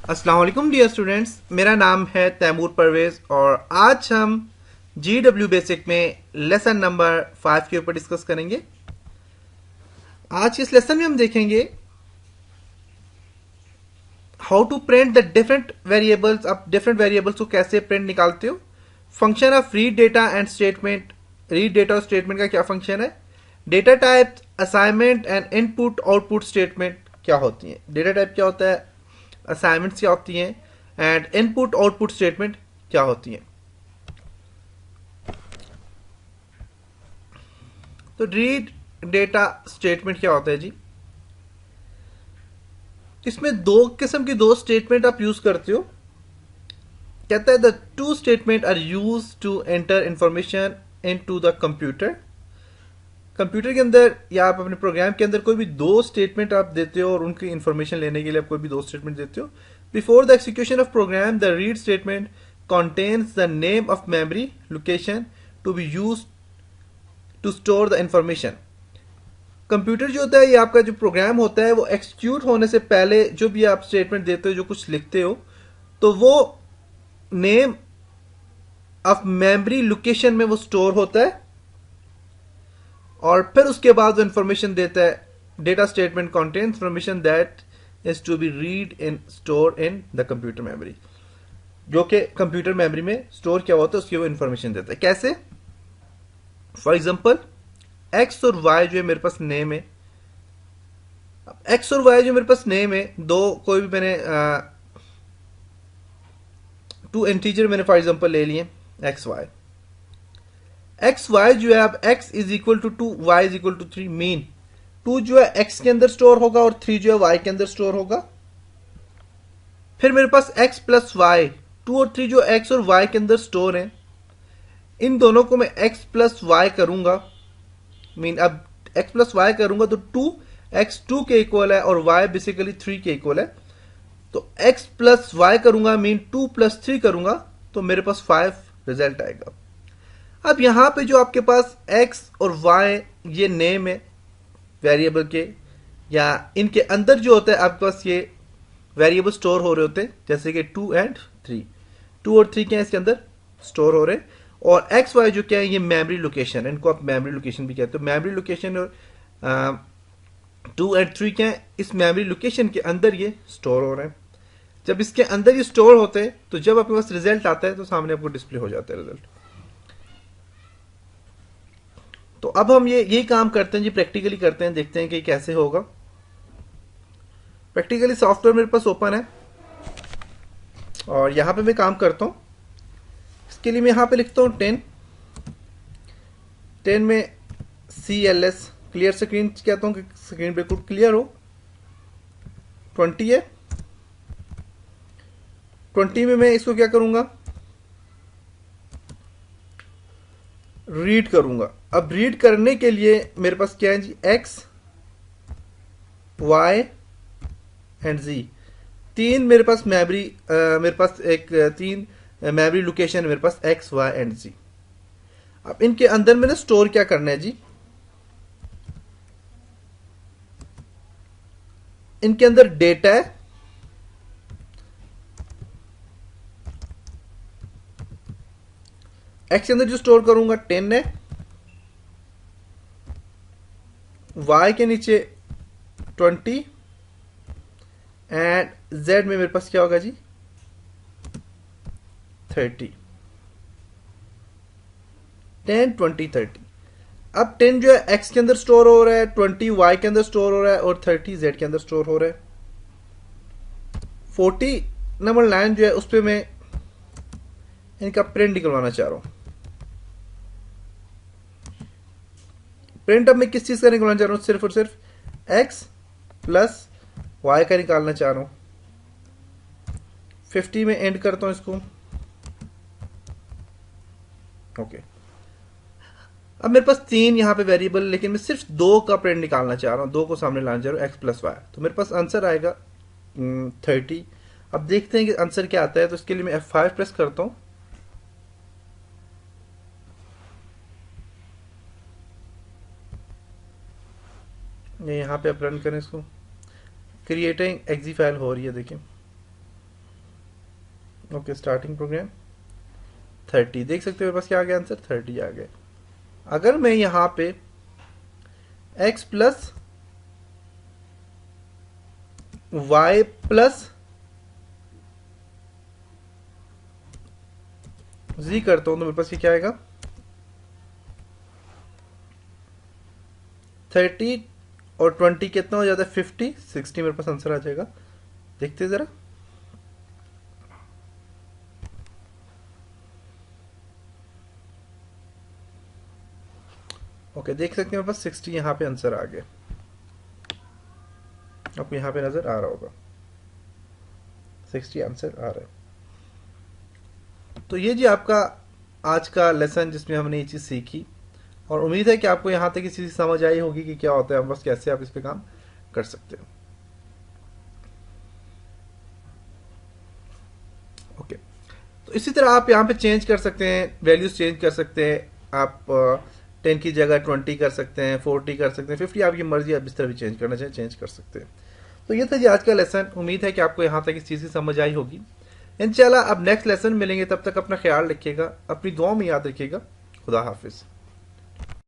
अस्सलाम वालेकुम dear students, मेरा नाम है तैमूर परवेज और आज हम GW बेसिक में लेसन नंबर 5 के ऊपर डिस्कस करेंगे। आज के इस लेसन में हम देखेंगे how to print the different variables. आप डिफरेंट वेरिएबल्स को कैसे प्रिंट निकालते हो, function of read data and statement. Read data और स्टेटमेंट का क्या फंक्शन है, data type, assignment and input output statement क्या होती है, डेटा टाइप क्या होता है, असाइनमेंट्स क्या होती हैं एंड इनपुट आउटपुट स्टेटमेंट क्या होती हैं। तो रीड डेटा स्टेटमेंट क्या होता है जी, इसमें दो किस्म की दो स्टेटमेंट आप यूज करते हो। कहता है the two statement are use to enter information into the computer. Computer के अंदर या आप अपने प्रोग्राम के अंदर कोई भी दो स्टेटमेंट आप देते हो और उनकी इंफॉर्मेशन लेने के लिए आप कोई भी दो स्टेटमेंट देते हो। Before the execution of program the read statement contains the name of memory location to be used to store the information। Computer जो होता है, ये आपका जो प्रोग्राम होता है, वो एक्सिक्यूट होने से पहले जो भी आप स्टेटमेंट देते हो, जो कुछ लिखते हो, तो वो नेम ऑफ मेमोरी लोकेशन में वो स्टोर होता है और फिर उसके बाद वो इंफॉर्मेशन देता है। Data statement contains information that is to be read in store in the computer memory, जो कि कंप्यूटर मेमोरी में स्टोर क्या होता है उसकी वो इंफॉर्मेशन देता है। कैसे? फॉर एग्जांपल एक्स और वाई जो है मेरे पास नेम है। अब एक्स और वाई जो मेरे पास नेम है, दो कोई भी मैंने टू इंटीजर मैंने फॉर एग्जांपल ले लिए, एक्स वाई। एक्स वाई जो है, अब X is equal to 2, Y is equal to 3, mean 2 जो है एक्स के अंदर स्टोर होगा और 3 जो है वाई के अंदर स्टोर होगा। फिर मेरे पास एक्स प्लस वाई, 2 और 3 जो एक्स और वाई के अंदर स्टोर है, इन दोनों को मैं एक्स प्लस वाई करूंगा। मीन अब एक्स प्लस वाई करूंगा तो 2 एक्स 2 के इक्वल है और वाई बेसिकली 3 के इक्वल है। तो एक्स प्लस वाई करूंगा मीन 2 प्लस 3 करूंगा तो मेरे पास 5 रिजल्ट आएगा। अब यहां पे जो आपके पास एक्स और वाई ये नेम है वेरिएबल के, या इनके अंदर जो होता है आपके पास ये वेरिएबल स्टोर हो रहे होते हैं, जैसे कि 2 एंड 3, 2 और 3 क्या है इसके अंदर स्टोर हो रहे हैं। और एक्स वाई जो क्या है, ये मेमोरी लोकेशन है, इनको आप मेमोरी लोकेशन भी कहते हो। मेमोरी लोकेशन और 2 एंड 3 क्या है, इस मेमोरी लोकेशन के अंदर ये स्टोर हो रहे हैं। जब इसके अंदर ये स्टोर होते हैं तो जब आपके पास रिजल्ट आता है तो सामने आपको डिस्प्ले हो जाता है रिजल्ट। तो अब हम यही काम करते हैं जी, प्रैक्टिकली करते हैं, देखते हैं कि कैसे होगा। प्रैक्टिकली सॉफ्टवेयर मेरे पास ओपन है और यहां पे मैं काम करता हूं। इसके लिए मैं यहां पे लिखता हूं 10 में CLS क्लियर स्क्रीन कहता हूं कि स्क्रीन बिल्कुल क्लियर हो। 20 है, 20 में मैं इसको क्या करूंगा, रीड करूंगा। अब रीड करने के लिए मेरे पास क्या है जी, एक्स वाई एंड जी, तीन मेरे पास मेमोरी, मेरे पास एक तीन मेमोरी लोकेशन है मेरे पास, एक्स वाई एंड जी। अब इनके अंदर मैंने स्टोर क्या करना है जी, इनके अंदर डेटा है, एक्स के अंदर जो स्टोर करूंगा 10 है, वाई के नीचे 20 एंड जेड में मेरे पास क्या होगा जी 30। 10 20 30। अब 10 जो है एक्स के अंदर स्टोर हो रहा है, 20 वाई के अंदर स्टोर हो रहा है और 30 जेड के अंदर स्टोर हो रहा है। 40 नंबर लाइन जो है उस पर मैं इनका प्रिंट निकलवाना चाह रहा हूं। प्रिंट अब मैं किस चीज का निकलवाना चाह रहा हूं, सिर्फ और सिर्फ एक्स प्लस वाई का निकालना चाह रहा हूं। 50 में एंड करता हूं इसको। ओके, अब मेरे पास तीन यहां पे वेरिएबल, लेकिन मैं सिर्फ दो का प्रिंट निकालना चाह रहा हूं, दो को सामने लाना चाह रहा हूं, एक्स प्लस वाई। तो मेरे पास आंसर आएगा 30। अब देखते हैं कि आंसर क्या आता है। तो इसके लिए मैं F5 प्रेस करता हूं। यहां पे आप रन करें इसको, क्रिएटिंग एक्जी फाइल हो रही है, देखिए ओके, स्टार्टिंग प्रोग्राम 30, देख सकते हो मेरे पास क्या आ गया आंसर, 30 आ गया। अगर मैं यहां पे x प्लस वाई प्लस जी करता हूं तो मेरे पास ये क्या आएगा, 30 और 20 कितना हो जाता है, 50, 60 मेरे पास आंसर आ जाएगा। देखते हैं जरा, ओके देख सकते हैं मेरे पास 60 यहाँ पे आंसर आ गया, आपको यहाँ पे नजर आ रहा होगा 60 आंसर आ रहा है। तो ये जी आपका आज का लेसन जिसमें हमने ये चीज़ सीखी, और उम्मीद है कि आपको यहाँ तक इसी समझ आई होगी कि क्या होता है, बस कैसे आप इस पे काम कर सकते हो। ओके, तो इसी तरह आप यहाँ पे चेंज कर सकते हैं, वैल्यूज चेंज कर सकते हैं। आप 10 की जगह 20 कर सकते हैं, 40 कर सकते हैं, 50, आपकी मर्जी, आप इस तरह भी चेंज करना चाहें चेंज कर सकते हैं। तो ये था जी आज का लेसन, उम्मीद है कि आपको यहाँ तक इस चीज़ की समझ आई होगी। इंशाल्लाह अब नेक्स्ट लेसन मिलेंगे, तब तक अपना ख्याल रखिएगा, अपनी दुआ में याद रखिएगा। खुदा हाफिज़।